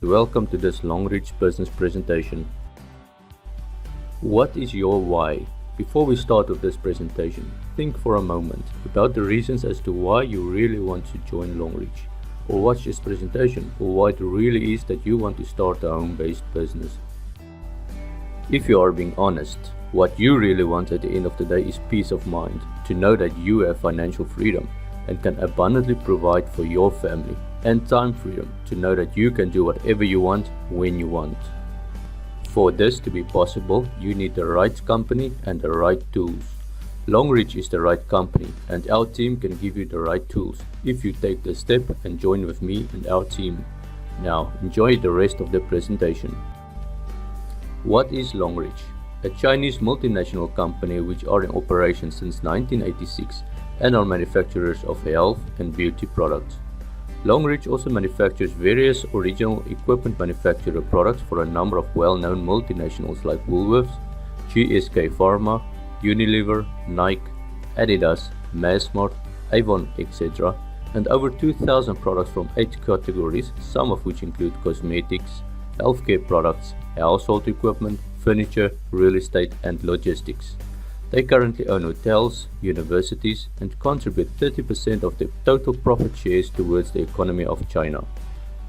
Welcome to this Longrich business presentation. What is your why? Before we start with this presentation, think for a moment about the reasons as to why you really want to join Longrich, or watch this presentation, or why it really is that you want to start a home-based business. If you are being honest, what you really want at the end of the day is peace of mind, to know that you have financial freedom and can abundantly provide for your family, and time freedom to know that you can do whatever you want when you want. For this to be possible, you need the right company and the right tools. Longrich is the right company, and our team can give you the right tools if you take the step and join with me and our team. Now enjoy the rest of the presentation. What is Longrich? A Chinese multinational company which are in operation since 1986 and are manufacturers of health and beauty products. Longrich also manufactures various original equipment manufacturer products for a number of well-known multinationals like Woolworths, GSK Pharma, Unilever, Nike, Adidas, Massmart, Avon, etc., and over 2,000 products from 8 categories, some of which include cosmetics, healthcare products, household equipment, furniture, real estate, and logistics. They currently own hotels, universities, and contribute 30% of the total profit shares towards the economy of China.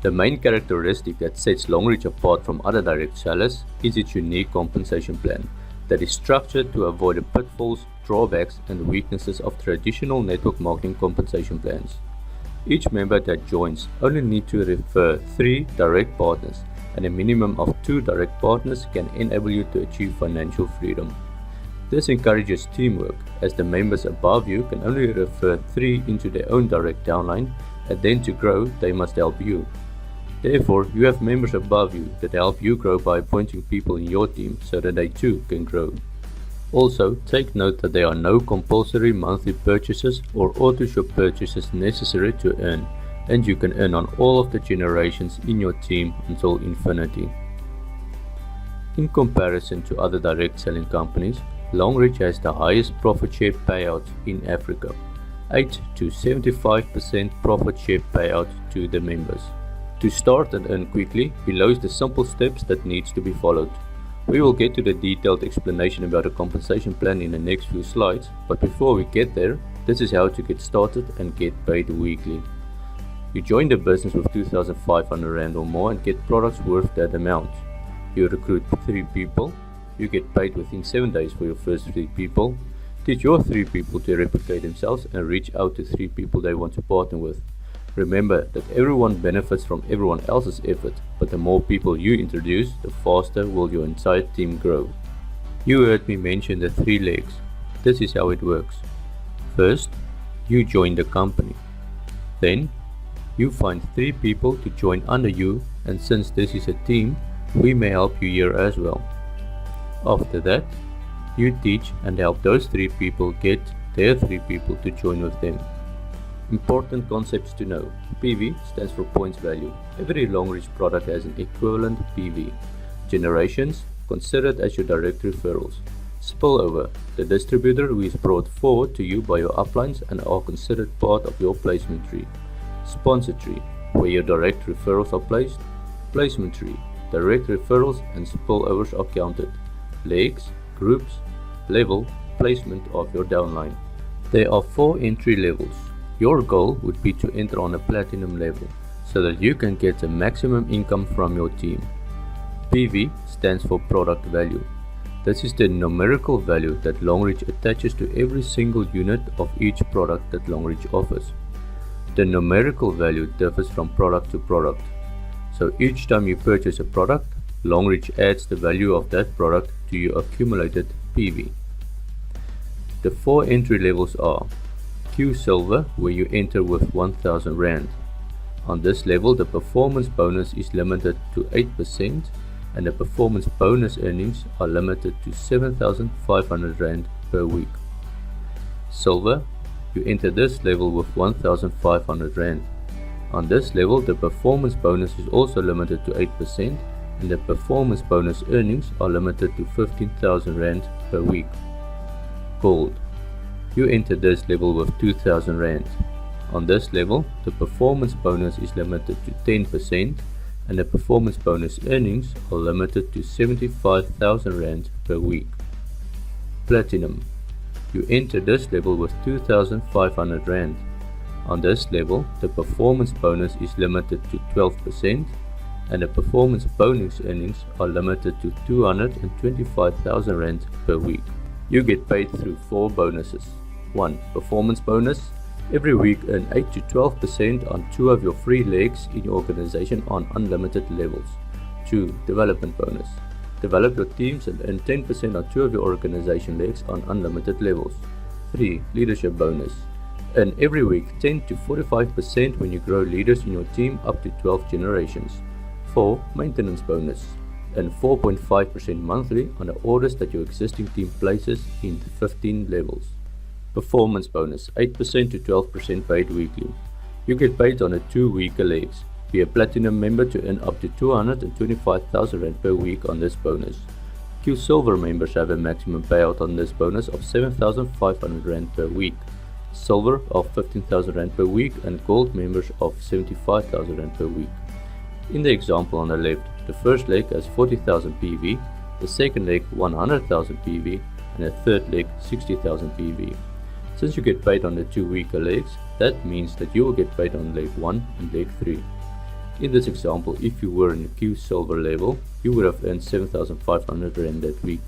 The main characteristic that sets Longrich apart from other direct sellers is its unique compensation plan that is structured to avoid the pitfalls, drawbacks, and weaknesses of traditional network marketing compensation plans. Each member that joins only needs to refer 3 direct partners, and a minimum of 2 direct partners can enable you to achieve financial freedom. This encourages teamwork, as the members above you can only refer 3 into their own direct downline, and then to grow they must help you. Therefore, you have members above you that help you grow by appointing people in your team so that they too can grow. Also, take note that there are no compulsory monthly purchases or auto-shop purchases necessary to earn, and you can earn on all of the generations in your team until infinity. In comparison to other direct selling companies, Longrich has the highest profit share payout in Africa, 8 to 75% profit share payout to the members. To start and earn quickly, below is the simple steps that needs to be followed. We will get to the detailed explanation about a compensation plan in the next few slides, but before we get there, this is how to get started and get paid weekly. You join the business with 2,500 Rand or more and get products worth that amount. You recruit 3 people. You get paid within 7 days for your first 3 people. Teach your 3 people to replicate themselves and reach out to 3 people they want to partner with. Remember that everyone benefits from everyone else's effort, but the more people you introduce, the faster will your entire team grow. You heard me mention the 3 legs. This is how it works. First, you join the company. Then, you find 3 people to join under you, and since this is a team, we may help you here as well. After that, you teach and help those 3 people get their 3 people to join with them. Important concepts to know. PV stands for points value. Every Longrich product has an equivalent PV. Generations, considered as your direct referrals. Spillover, the distributor who is brought forward to you by your uplines and are considered part of your placement tree. Sponsor tree, where your direct referrals are placed. Placement tree, direct referrals and spillovers are counted. Legs, groups, level, placement of your downline. There are 4 entry levels. Your goal would be to enter on a platinum level, so that you can get the maximum income from your team. PV stands for product value. This is the numerical value that Longrich attaches to every single unit of each product that Longrich offers. The numerical value differs from product to product. So each time you purchase a product, Longrich adds the value of that product to your accumulated PV. The 4 entry levels are Q Silver, where you enter with 1,000 Rand. On this level, the performance bonus is limited to 8% and the performance bonus earnings are limited to 7,500 Rand per week. Silver, you enter this level with 1,500 Rand. On this level, the performance bonus is also limited to 8% and the performance bonus earnings are limited to 15,000 Rand per week. Gold, you enter this level with 2,000 Rand. On this level, the performance bonus is limited to 10% and the performance bonus earnings are limited to 75,000 Rand per week. Platinum. You enter this level with 2,500 Rand. On this level, the performance bonus is limited to 12%, and the performance bonus earnings are limited to 225,000 Rand per week. You get paid through 4 bonuses. 1. Performance bonus. Every week earn 8 to 12% on 2 of your free legs in your organization on unlimited levels. 2. Development bonus. Develop your teams and earn 10% on 2 of your organization legs on unlimited levels. 3. Leadership bonus. Earn every week 10 to 45% when you grow leaders in your team up to 12 generations. 4. Maintenance bonus. Earn 4.5% monthly on the orders that your existing team places in 15 levels. Performance bonus. 8% to 12% paid weekly. You get paid on the 2 weaker legs. Be a platinum member to earn up to 225,000 Rand per week on this bonus. Q Silver members have a maximum payout on this bonus of 7,500 Rand per week. Silver of 15,000 Rand per week, and Gold members of 75,000 Rand per week. In the example on the left, the first leg has 40,000 PV, the second leg 100,000 PV, and the third leg 60,000 PV. Since you get paid on the 2 weaker legs, that means that you will get paid on leg 1 and leg 3. In this example, if you were in the Q Silver level, you would have earned 7,500 Rand that week.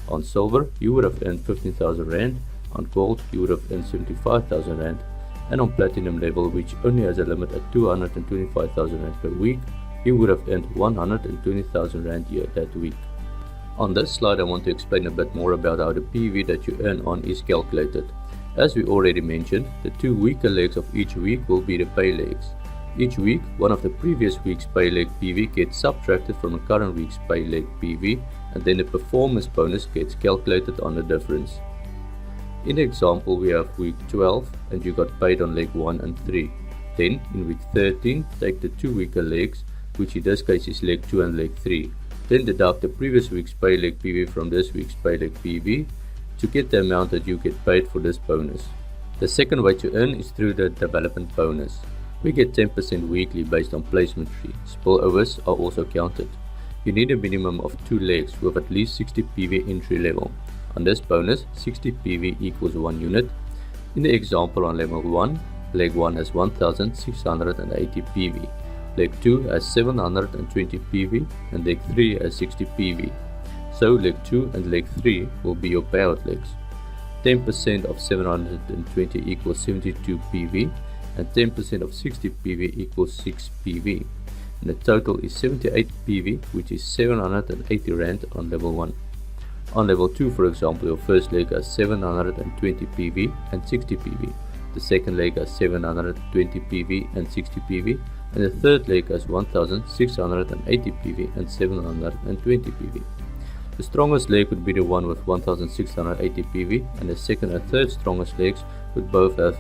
On Silver, you would have earned 15,000 Rand, on Gold, you would have earned 75,000 Rand, and on Platinum level, which only has a limit at 225,000 Rand per week, you would have earned 120,000 Rand year that week. On this slide, I want to explain a bit more about how the PV that you earn on is calculated. As we already mentioned, the 2 weaker legs of each week will be the pay legs. Each week, one of the previous week's pay leg PV gets subtracted from the current week's pay leg PV, and then the performance bonus gets calculated on the difference. In the example, we have week 12 and you got paid on leg 1 and 3. Then, in week 13, take the 2 weaker legs, which in this case is leg 2 and leg 3. Then deduct the previous week's pay leg PV from this week's pay leg PV to get the amount that you get paid for this bonus. The second way to earn is through the development bonus. We get 10% weekly based on placement fee. Spillovers are also counted. You need a minimum of 2 legs with at least 60 PV entry level. On this bonus, 60 PV equals 1 unit. In the example on level 1, leg 1 has 1,680 PV, leg 2 has 720 PV, and leg 3 has 60 PV. So leg 2 and leg 3 will be your payout legs. 10% of 720 equals 72 PV, and 10% of 60 PV equals 6 PV. And the total is 78 PV, which is 780 Rand on level 1. On level 2, for example, your first leg has 720 PV and 60 PV. The second leg has 720 PV and 60 PV. And the third leg has 1,680 PV and 720 PV. The strongest leg would be the one with 1,680 PV, and the second and third strongest legs would both have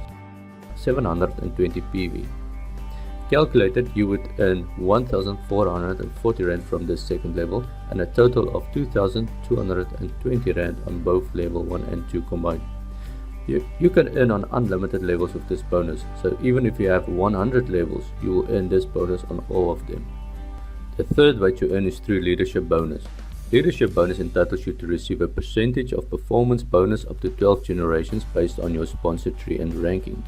720 PV. Calculated, you would earn 1,440 Rand from this second level and a total of 2,220 Rand on both level 1 and 2 combined. You can earn on unlimited levels with this bonus, so even if you have 100 levels, you will earn this bonus on all of them. The third way to earn is through leadership bonus. Leadership bonus entitles you to receive a percentage of performance bonus up to 12 generations based on your sponsor tree and ranking.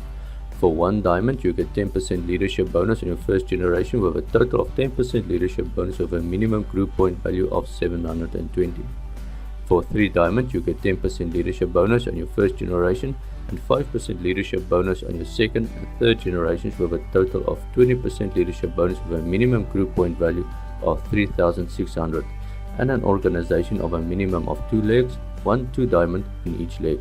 For 1 diamond, you get 10% leadership bonus in your first generation with a total of 10% leadership bonus with a minimum group point value of 720. For 3 diamond, you get 10% leadership bonus on your first generation and 5% leadership bonus on your second and third generations with a total of 20% leadership bonus with a minimum group point value of 3,600 and an organization of a minimum of 2 legs, 1 2 diamond in each leg.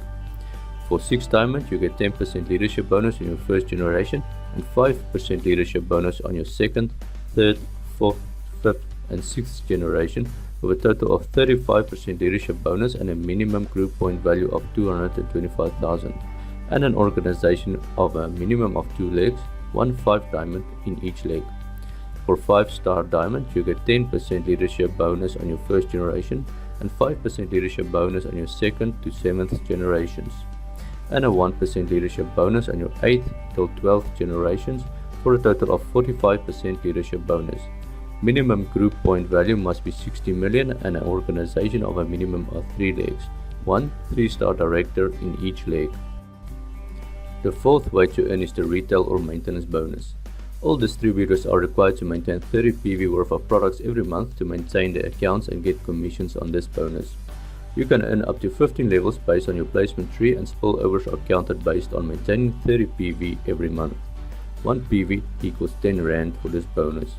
For 6 diamond, you get 10% leadership bonus in your first generation and 5% leadership bonus on your second, third, fourth, fifth and sixth generation with a total of 35% leadership bonus and a minimum group point value of 225,000 and an organization of a minimum of 2 legs, 1 5 diamond in each leg. For 5-star diamond, you get 10% leadership bonus on your first generation and 5% leadership bonus on your second to 7th generations, and a 1% leadership bonus on your 8th till 12th generations for a total of 45% leadership bonus. Minimum group point value must be 60 million and an organization of a minimum of 3 legs. 1 3-star director in each leg. The fourth way to earn is the retail or maintenance bonus. All distributors are required to maintain 30 PV worth of products every month to maintain their accounts and get commissions on this bonus. You can earn up to 15 levels based on your placement tree, and spillovers are counted based on maintaining 30 PV every month. 1 PV equals 10 Rand for this bonus.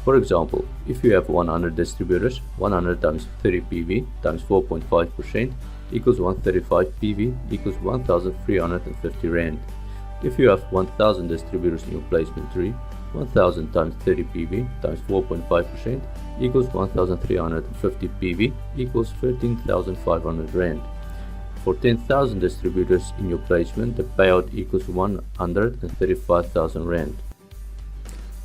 For example, if you have 100 distributors, 100 times 30 PV times 4.5% equals 135 PV equals 1,350 Rand. If you have 1,000 distributors in your placement tree, 1,000 times 30 PV times 4.5% equals 1,350 PV equals 13,500 Rand. For 10,000 distributors in your placement, the payout equals 135,000 Rand.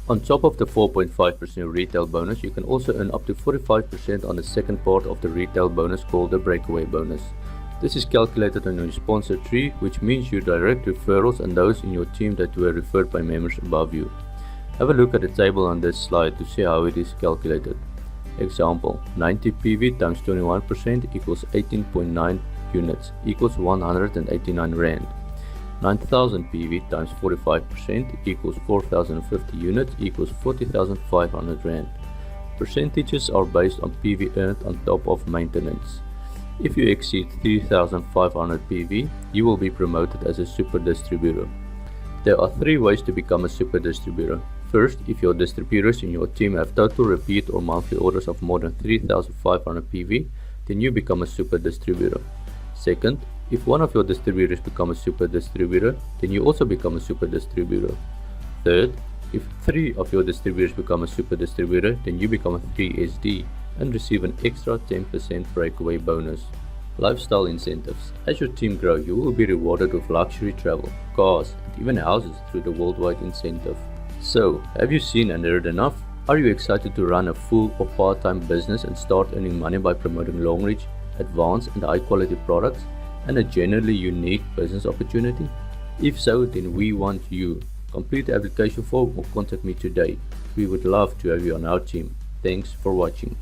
On top of the 4.5% retail bonus, you can also earn up to 45% on the second part of the retail bonus called the breakaway bonus. This is calculated on your sponsor tree, which means you direct referrals and those in your team that were referred by members above you. Have a look at the table on this slide to see how it is calculated. Example, 90 PV times 21% equals 18.9 units equals 189 Rand. 9,000 PV times 45% equals 4,050 units equals 40,500 Rand. Percentages are based on PV earned on top of maintenance. If you exceed 3,500 PV, you will be promoted as a super distributor. There are 3 ways to become a super distributor. First, if your distributors in your team have total repeat or monthly orders of more than 3,500 PV, then you become a super distributor. Second, if one of your distributors become a super distributor, then you also become a super distributor. Third, if 3 of your distributors become a super distributor, then you become a 3SD and receive an extra 10% breakaway bonus. Lifestyle incentives. As your team grows, you will be rewarded with luxury travel, cars, and even houses through the worldwide incentive. So, have you seen and heard enough? Are you excited to run a full or part-time business and start earning money by promoting Longrich, advanced and high-quality products, and a generally unique business opportunity? If so, then we want you. Complete the application form or contact me today. We would love to have you on our team. Thanks for watching.